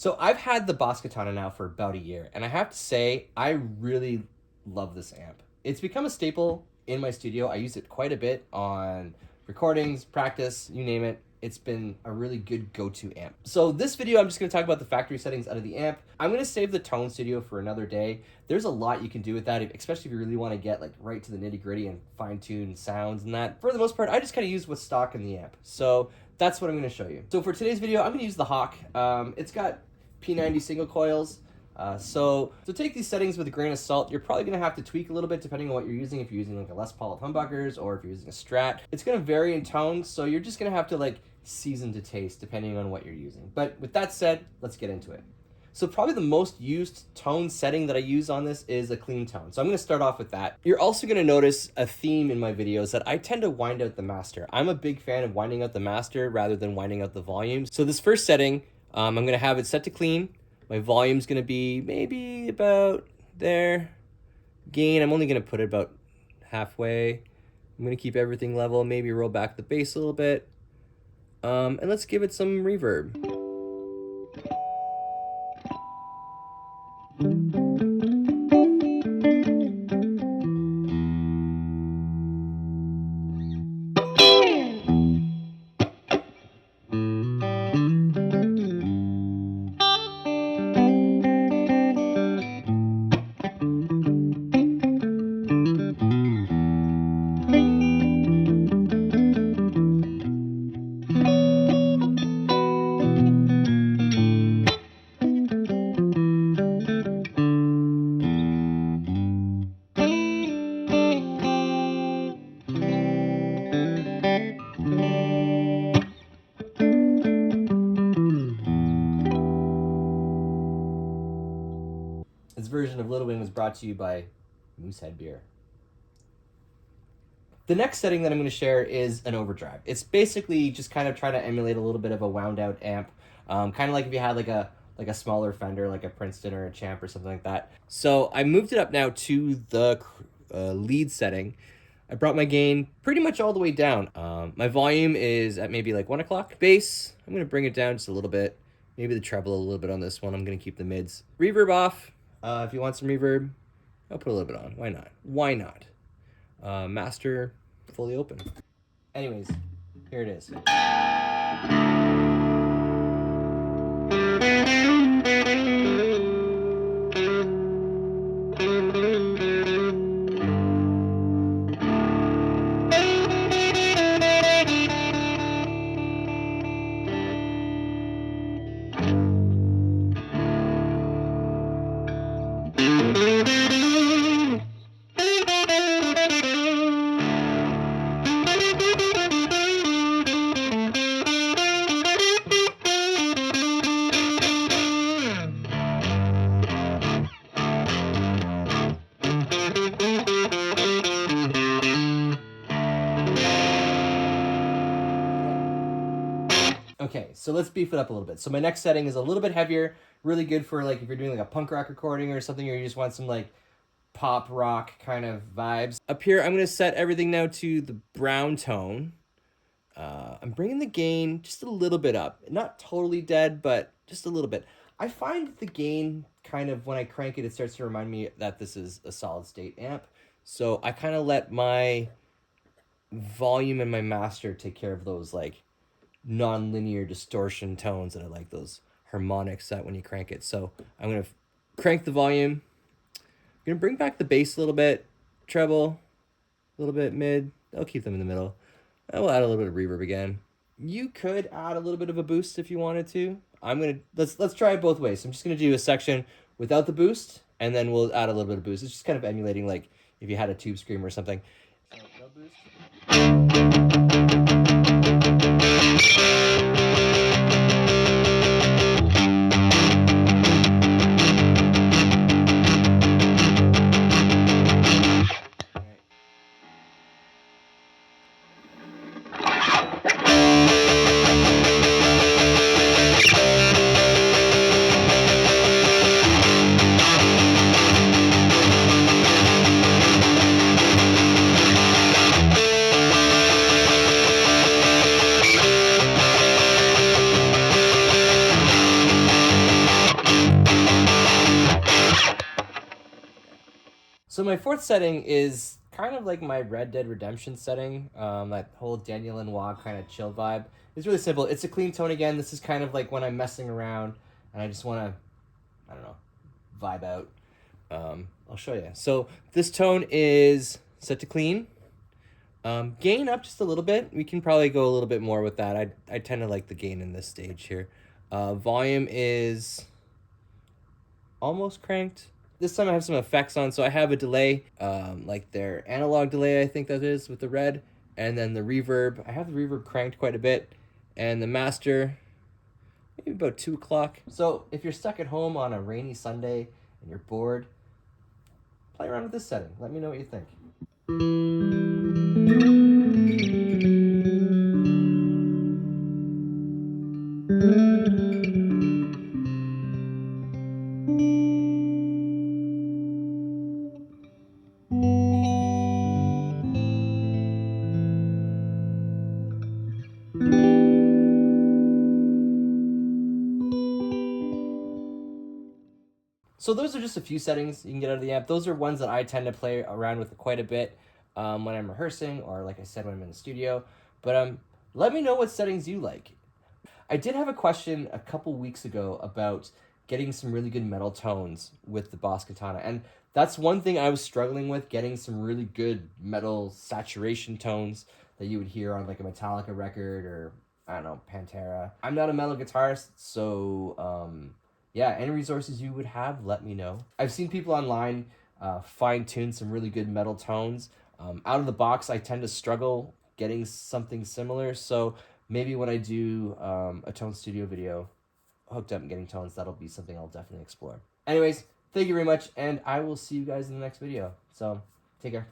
So I've had the Boss Katana now for about a year, and I have to say, I really love this amp. It's become a staple in my studio. I use it quite a bit on recordings, practice, you name it. It's been a really good go-to amp. So this video, I'm just gonna talk about the factory settings out of the amp. I'm gonna save the tone studio for another day. There's a lot you can do with that, especially if you really wanna get like right to the nitty-gritty and fine-tune sounds and that. For the most part, I just kinda use what's stock in the amp. So that's what I'm gonna show you. So for today's video, I'm gonna use the Hawk. It's got P90 single coils. So take these settings with a grain of salt. You're probably going to have to tweak a little bit depending on what you're using. If you're using like a Les Paul with humbuckers or if you're using a Strat, it's going to vary in tone. So you're just going to have to like season to taste depending on what you're using. But with that said, let's get into it. So probably the most used tone setting that I use on this is a clean tone. So I'm going to start off with that. You're also going to notice a theme in my videos that I tend to wind out the master. I'm a big fan of winding out the master rather than winding out the volume. So this first setting, I'm going to have it set to clean. My volume's going to be maybe about there. Gain, I'm only going to put it about halfway. I'm going to keep everything level, maybe roll back the bass a little bit. And let's give it some reverb. This version of Little Wing was brought to you by Moosehead Beer. The next setting that I'm going to share is an overdrive. It's basically just kind of trying to emulate a little bit of a wound out amp, kind of like if you had like a smaller Fender, like a Princeton or a Champ or something like that. So I moved it up now to the lead setting. I brought my gain pretty much all the way down. My volume is at maybe like 1 o'clock. Bass, I'm going to bring it down just a little bit. Maybe the treble a little bit on this one. I'm going to keep the mids. Reverb off. If you want some reverb, I'll put a little bit on. Why not? Why not? Master fully open. Anyways, here it is. Okay, so let's beef it up a little bit. So my next setting is a little bit heavier, really good for like if you're doing like a punk rock recording or something, or you just want some like pop rock kind of vibes. Up here, I'm gonna set everything now to the brown tone. I'm bringing the gain just a little bit up. Not totally dead, but just a little bit. I find the gain kind of, when I crank it, it starts to remind me that this is a solid state amp. So I kind of let my volume and my master take care of those like non-linear distortion tones, and I like those harmonics that when you crank it. So I'm going to crank the volume. I'm going to bring back the bass a little bit, treble, a little bit mid. I'll keep them in the middle. I will add a little bit of reverb again. You could add a little bit of a boost if you wanted to. Let's try it both ways. So I'm just going to do a section without the boost, and then we'll add a little bit of boost. It's just kind of emulating like if you had a tube screamer or something. No boost. So my fourth setting is kind of like my Red Dead Redemption setting. That whole Daniel Lanois kind of chill vibe. It's really simple. It's a clean tone again. This is kind of like when I'm messing around and I just want to, I don't know, vibe out. I'll show you. So this tone is set to clean. Gain up just a little bit. We can probably go a little bit more with that. I tend to like the gain in this stage here. Volume is almost cranked. This time I have some effects on, so I have a delay, like their analog delay, I think that is, with the red, and then the reverb. I have the reverb cranked quite a bit, and the master, maybe about 2 o'clock. So if you're stuck at home on a rainy Sunday and you're bored, play around with this setting. Let me know what you think. So those are just a few settings you can get out of the amp. Those are ones that I tend to play around with quite a bit when I'm rehearsing, or like I said, when I'm in the studio. But let me know what settings you like. I did have a question a couple weeks ago about getting some really good metal tones with the Boss Katana, and that's one thing I was struggling with, getting some really good metal saturation tones that you would hear on like a Metallica record, or I don't know, Pantera. I'm not a metal guitarist, so yeah, any resources you would have, let me know. I've seen people online fine tune some really good metal tones. Out of the box, I tend to struggle getting something similar, so maybe when I do a tone studio video hooked up and getting tones, that'll be something I'll definitely explore. Anyways, thank you very much, and I will see you guys in the next video. So, take care.